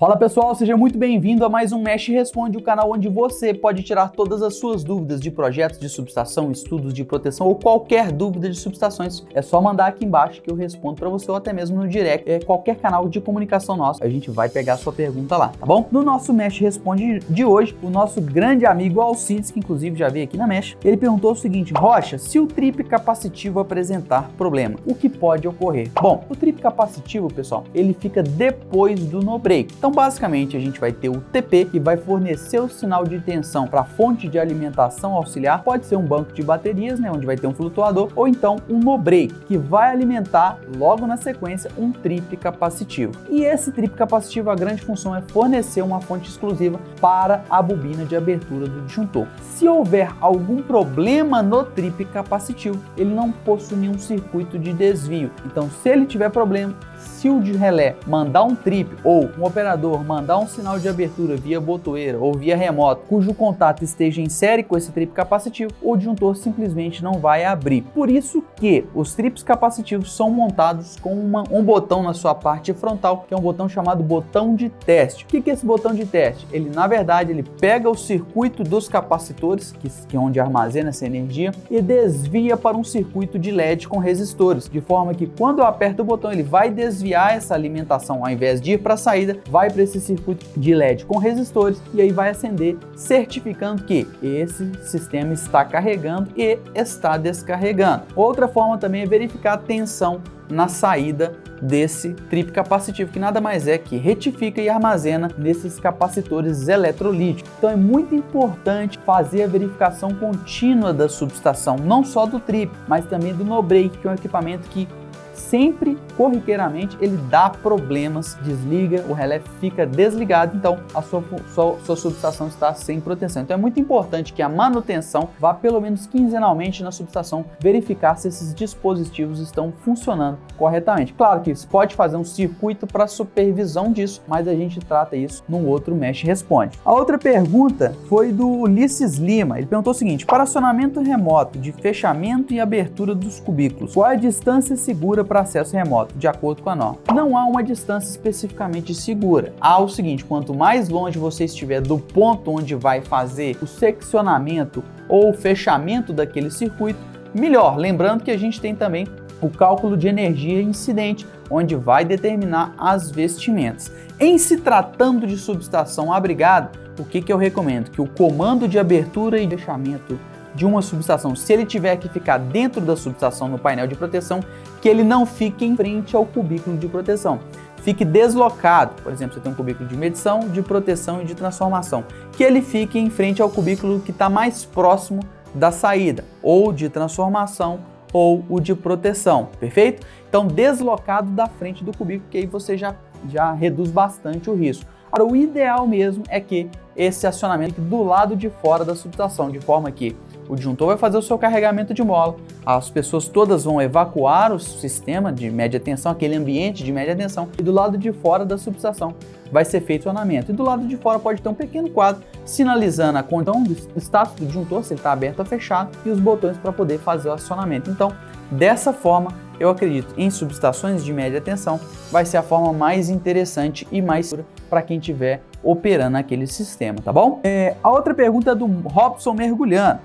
Fala pessoal, seja muito bem-vindo a mais um Mesh Responde, o canal onde você pode tirar todas as suas dúvidas de projetos de subestação, estudos de proteção ou qualquer dúvida de subestações. É só mandar aqui embaixo que eu respondo para você ou até mesmo no direct, qualquer canal de comunicação nosso. A gente vai pegar a sua pergunta lá, tá bom? No nosso Mesh Responde de hoje, o nosso grande amigo Alcides, que inclusive já veio aqui na Mesh, ele perguntou o seguinte: Rocha, se o trip capacitivo apresentar problema, o que pode ocorrer? Bom, o trip capacitivo, pessoal, ele fica depois do no break. Então, basicamente, a gente vai ter o TP, que vai fornecer o sinal de tensão para a fonte de alimentação auxiliar. Pode ser um banco de baterias, né, onde vai ter um flutuador, ou então um no break, que vai alimentar logo na sequência um trip capacitivo. E esse trip capacitivo, a grande função é fornecer uma fonte exclusiva para a bobina de abertura do disjuntor. Se houver algum problema no trip capacitivo, ele não possui nenhum circuito de desvio. Então, se ele tiver problema, se o de relé mandar um trip ou um operador mandar um sinal de abertura via botoeira ou via remoto, cujo contato esteja em série com esse trip capacitivo, o disjuntor simplesmente não vai abrir. Por isso que os trips capacitivos são montados com um botão na sua parte frontal, que é um botão chamado botão de teste. O que é esse botão de teste? Ele, na verdade, ele pega o circuito dos capacitores, que é onde armazena essa energia, e desvia para um circuito de LED com resistores, de forma que quando eu aperto o botão, ele vai desviar essa alimentação, ao invés de ir para a saída, vai para esse circuito de LED com resistores e aí vai acender, certificando que esse sistema está carregando e está descarregando. Outra forma também é verificar a tensão na saída desse trip capacitivo, que nada mais é que retifica e armazena nesses capacitores eletrolíticos. Então é muito importante fazer a verificação contínua da subestação, não só do trip, mas também do no break, que é um equipamento que sempre, corriqueiramente, ele dá problemas, desliga, o relé fica desligado, então a sua subestação está sem proteção. Então é muito importante que a manutenção vá pelo menos quinzenalmente na subestação, verificar se esses dispositivos estão funcionando corretamente. Claro que você pode fazer um circuito para supervisão disso, mas a gente trata isso num outro Mesh Responde. A outra pergunta foi do Ulisses Lima. Ele perguntou o seguinte: para acionamento remoto de fechamento e abertura dos cubículos, qual é a distância segura para acesso remoto, de acordo com a norma? Não há uma distância especificamente segura. Há o seguinte: quanto mais longe você estiver do ponto onde vai fazer o seccionamento ou o fechamento daquele circuito, melhor. Lembrando que a gente tem também o cálculo de energia incidente, onde vai determinar as vestimentas. Em se tratando de subestação abrigada, o que eu recomendo? Que o comando de abertura e fechamento de uma subestação, se ele tiver que ficar dentro da subestação no painel de proteção, que ele não fique em frente ao cubículo de proteção. Fique deslocado. Por exemplo, você tem um cubículo de medição, de proteção e de transformação. Que ele fique em frente ao cubículo que está mais próximo da saída, ou de transformação, ou o de proteção, perfeito? Então, deslocado da frente do cubículo, que aí você já reduz bastante o risco. Agora, o ideal mesmo é que esse acionamento fique do lado de fora da subestação, de forma que o disjuntor vai fazer o seu carregamento de mola, as pessoas todas vão evacuar o sistema de média tensão, aquele ambiente de média tensão, e do lado de fora da subestação vai ser feito o acionamento. E do lado de fora pode ter um pequeno quadro sinalizando a condição do status do disjuntor, se ele está aberto ou fechado, e os botões para poder fazer o acionamento. Então, dessa forma, eu acredito em subestações de média tensão, vai ser a forma mais interessante e mais segura para quem estiver operando aquele sistema, tá bom? A outra pergunta é do Robson Mergulhando.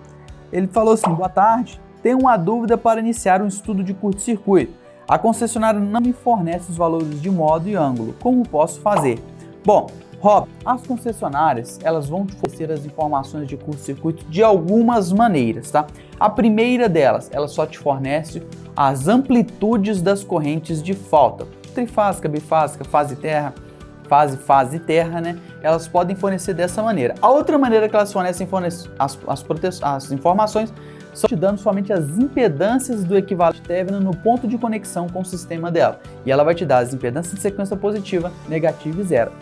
Ele falou assim: boa tarde, tenho uma dúvida para iniciar um estudo de curto-circuito. A concessionária não me fornece os valores de modo e ângulo. Como posso fazer? Bom, Rob, as concessionárias, elas vão te fornecer as informações de curto-circuito de algumas maneiras, tá? A primeira delas, ela só te fornece as amplitudes das correntes de falta. Trifásica, bifásica, fase terra, né? Elas podem fornecer dessa maneira. A outra maneira que elas fornecem as informações são te dando somente as impedâncias do equivalente Thevenin no ponto de conexão com o sistema dela. E ela vai te dar as impedâncias de sequência positiva, negativa e zero.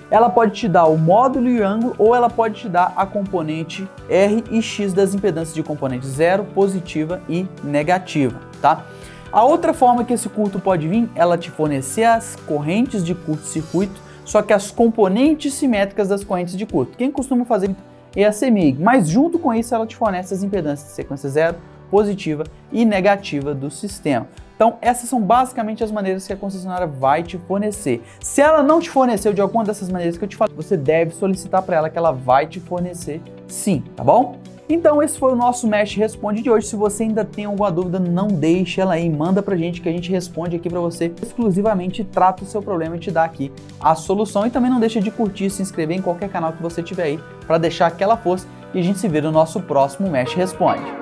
Ela pode te dar o módulo e o ângulo, ou ela pode te dar a componente R e X das impedâncias de componente zero, positiva e negativa, tá? A outra forma que esse curto pode vir, ela te fornecer as correntes de curto-circuito, só que as componentes simétricas das correntes de curto. Quem costuma fazer é a CEMIG, mas junto com isso ela te fornece as impedâncias de sequência zero, positiva e negativa do sistema. Então, essas são basicamente as maneiras que a concessionária vai te fornecer. Se ela não te forneceu de alguma dessas maneiras que eu te falei, você deve solicitar para ela que ela vai te fornecer sim, tá bom? Então esse foi o nosso Mesh Responde de hoje. Se você ainda tem alguma dúvida, não deixe ela aí, manda pra gente que a gente responde aqui pra você exclusivamente, trata o seu problema e te dá aqui a solução. E também não deixa de curtir e se inscrever em qualquer canal que você tiver aí para deixar aquela força e a gente se vê no nosso próximo Mesh Responde.